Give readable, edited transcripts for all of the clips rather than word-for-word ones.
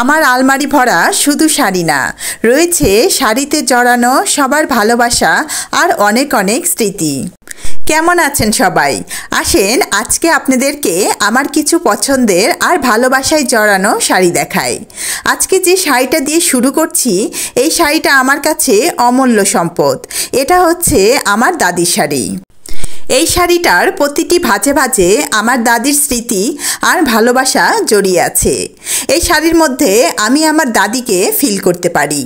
আমার আলমারি ভরা শুধু শাড়ি না, রয়েছে শাড়িতে জড়ানো সবার ভালোবাসা আর অনেক অনেক স্মৃতি। কেমন আছেন সবাই? আসেন আজকে আপনাদেরকে আমার কিছু পছন্দের আর ভালোবাসায় জড়ানো শাড়ি দেখাই। আজকে যে শাড়িটা দিয়ে শুরু করছি, এই শাড়িটা আমার কাছে অমূল্য সম্পদ। এটা হচ্ছে আমার দাদির শাড়ি। এই শাড়িটার প্রতিটি ভাঁজে ভাঁজে আমার দাদির স্মৃতি আর ভালোবাসা জড়িয়ে আছে। এই শাড়ির মধ্যে আমি আমার দাদিকে ফিল করতে পারি।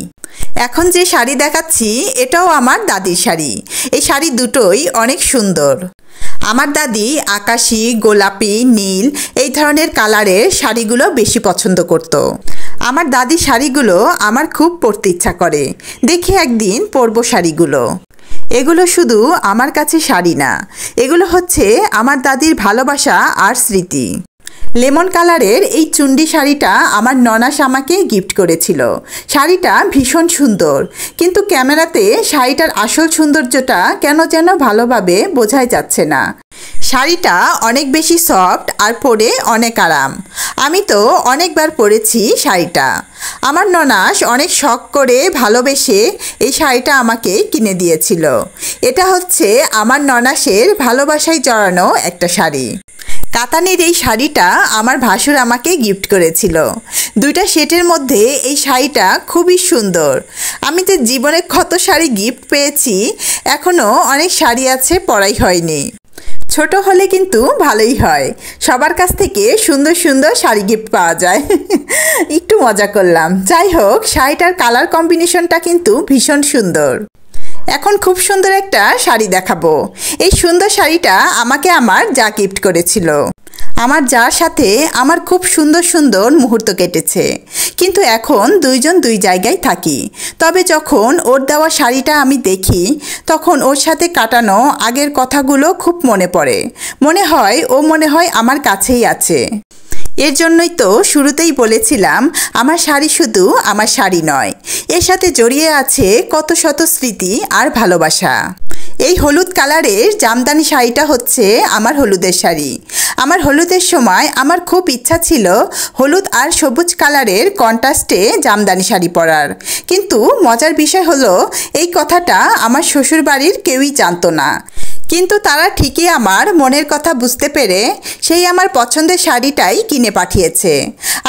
এখন যে শাড়ি দেখাচ্ছি এটাও আমার দাদির শাড়ি। এই শাড়ি দুটোই অনেক সুন্দর। আমার দাদি আকাশি, গোলাপি, নীল এই ধরনের কালারের শাড়িগুলো বেশি পছন্দ করত। আমার দাদির শাড়িগুলো আমার খুব পরতে ইচ্ছা করে। দেখি একদিন পরবো শাড়িগুলো। এগুলো শুধু আমার কাছে শাড়ি না, এগুলো হচ্ছে আমার দাদির ভালোবাসা আর স্মৃতি। লেমন কালারের এই চুন্ডি শাড়িটা আমার ননাস আমাকে গিফট করেছিল। শাড়িটা ভীষণ সুন্দর, কিন্তু ক্যামেরাতে শাড়িটার আসল সৌন্দর্যটা কেন যেন ভালোভাবে বোঝাই যাচ্ছে না। শাড়িটা অনেক বেশি সফট আর পরে অনেক আরাম। আমি তো অনেকবার পরেছি শাড়িটা। আমার ননাস অনেক শখ করে ভালোবেসে এই শাড়িটা আমাকে কিনে দিয়েছিল। এটা হচ্ছে আমার ননাসের ভালোবাসায় জড়ানো একটা শাড়ি। কাতানের এই শাড়িটা আমার ভাসুর আমাকে গিফট করেছিল। দুইটা সেটের মধ্যে এই শাড়িটা খুবই সুন্দর। আমি তো জীবনে কত শাড়ি গিফট পেয়েছি, এখনও অনেক শাড়ি আছে পরাই হয়নি। ছোট হলে কিন্তু ভালোই হয়, সবার কাছ থেকে সুন্দর সুন্দর শাড়ি গিফট পাওয়া যায়। একটু মজা করলাম। যাই হোক, শাড়িটার কালার কম্বিনেশনটা কিন্তু ভীষণ সুন্দর। এখন খুব সুন্দর একটা শাড়ি দেখাবো। এই সুন্দর শাড়িটা আমাকে আমার যা গিফট করেছিল। আমার যার সাথে আমার খুব সুন্দর সুন্দর মুহূর্ত কেটেছে, কিন্তু এখন দুইজন দুই জায়গায় থাকি। তবে যখন ওর দেওয়া শাড়িটা আমি দেখি, তখন ওর সাথে কাটানো আগের কথাগুলো খুব মনে পড়ে। মনে হয় ও আমার কাছেই আছে। এর জন্যই তো শুরুতেই বলেছিলাম, আমার শাড়ি শুধু আমার শাড়ি নয়, এর সাথে জড়িয়ে আছে কত শত স্মৃতি আর ভালোবাসা। এই হলুদ কালারের জামদানি শাড়িটা হচ্ছে আমার হলুদের শাড়ি। আমার হলুদের সময় আমার খুব ইচ্ছা ছিল হলুদ আর সবুজ কালারের কন্ট্রাস্টে জামদানি শাড়ি পরার, কিন্তু মজার বিষয় হলো এই কথাটা আমার শ্বশুরবাড়ির কেউই জানতো না। কিন্তু তারা ঠিকই আমার মনের কথা বুঝতে পেরে সেই আমার পছন্দের শাড়িটাই কিনে পাঠিয়েছে।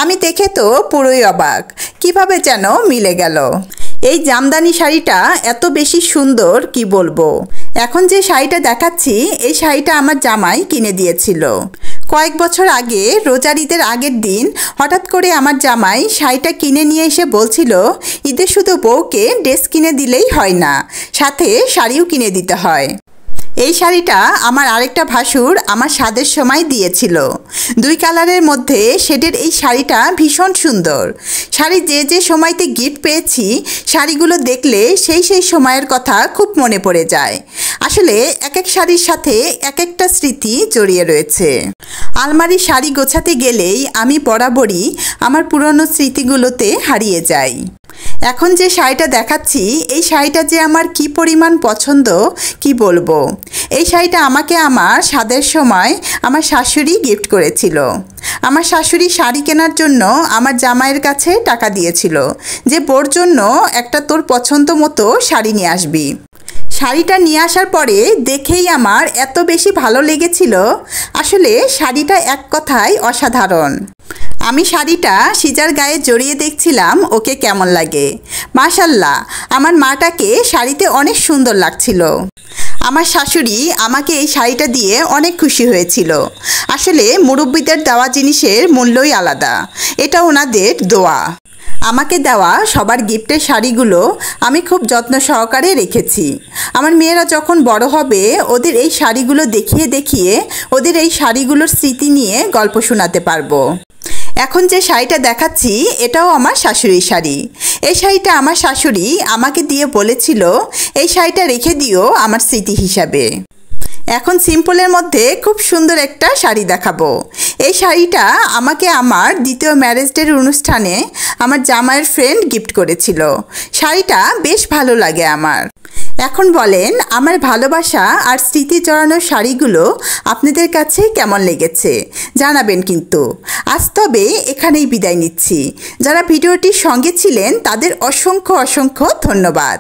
আমি দেখে তো পুরোই অবাক, কিভাবে যেন মিলে গেল। এই জামদানি শাড়িটা এত বেশি সুন্দর কি বলবো। এখন যে শাড়িটা দেখাচ্ছি, এই শাড়িটা আমার জামাই কিনে দিয়েছিল। কয়েক বছর আগে রোজার ঈদের আগের দিন হঠাৎ করে আমার জামাই শাড়িটা কিনে নিয়ে এসে বলছিল, ঈদে শুধু বউকে ড্রেস কিনে দিলেই হয় না, সাথে শাড়িও কিনে দিতে হয়। এই শাড়িটা আমার আরেকটা ভাসুর আমার স্বাদের সময় দিয়েছিল। দুই কালারের মধ্যে শেডের এই শাড়িটা ভীষণ সুন্দর। শাড়ি যে যে সময়তে গিফট পেয়েছি, শাড়িগুলো দেখলে সেই সময়ের কথা খুব মনে পড়ে যায়। আসলে এক এক শাড়ির সাথে এক একটা স্মৃতি জড়িয়ে রয়েছে। আলমারির শাড়ি গোছাতে গেলেই আমি বরাবরই আমার পুরনো স্মৃতিগুলোতে হারিয়ে যাই। এখন যে শাড়িটা দেখাচ্ছি, এই শাড়িটা যে আমার কি পরিমাণ পছন্দ কি বলবো। এই শাড়িটা আমাকে আমার স্বাদের সময় আমার শাশুড়ি গিফট করেছিল। আমার শাশুড়ি শাড়ি কেনার জন্য আমার জামাইয়ের কাছে টাকা দিয়েছিল যে বোর জন্য একটা তোর পছন্দ মতো শাড়ি নিয়ে আসবি। শাড়িটা নিয়ে আসার পরে দেখেই আমার এত বেশি ভালো লেগেছিল। আসলে শাড়িটা এক কথায় অসাধারণ। আমি শাড়িটা সিজার গায়ে জড়িয়ে দেখছিলাম ওকে কেমন লাগে। মাশাল্লাহ, আমার মাটাকে শাড়িতে অনেক সুন্দর লাগছিল। আমার শাশুড়ি আমাকে এই শাড়িটা দিয়ে অনেক খুশি হয়েছিল। আসলে মুরব্বিদের দেওয়া জিনিসের মূল্যই আলাদা, এটা ওনাদের দোয়া। আমাকে দেওয়া সবার গিফটের শাড়িগুলো আমি খুব যত্ন সহকারে রেখেছি। আমার মেয়েরা যখন বড় হবে, ওদের এই শাড়িগুলো দেখিয়ে দেখিয়ে ওদের এই শাড়িগুলোর স্মৃতি নিয়ে গল্প শোনাতে পারবো। এখন যে শাড়িটা দেখাচ্ছি, এটাও আমার শাশুড়ির শাড়ি। এই শাড়িটা আমার শাশুড়ি আমাকে দিয়ে বলেছিল, এই শাড়িটা রেখে দিও আমার স্মৃতি হিসাবে। এখন সিম্পলের মধ্যে খুব সুন্দর একটা শাড়ি দেখাবো। এই শাড়িটা আমাকে আমার দ্বিতীয় ম্যারেজ ডের অনুষ্ঠানে আমার জামাইয়ের ফ্রেন্ড গিফট করেছিল। শাড়িটা বেশ ভালো লাগে আমার। এখন বলেন আমার ভালোবাসা আর স্মৃতি জড়ানো শাড়িগুলো আপনাদের কাছে কেমন লেগেছে জানাবেন কিন্তু। আজ তবে এখানেই বিদায় নিচ্ছি। যারা ভিডিওটির সঙ্গে ছিলেন তাদের অসংখ্য অসংখ্য ধন্যবাদ।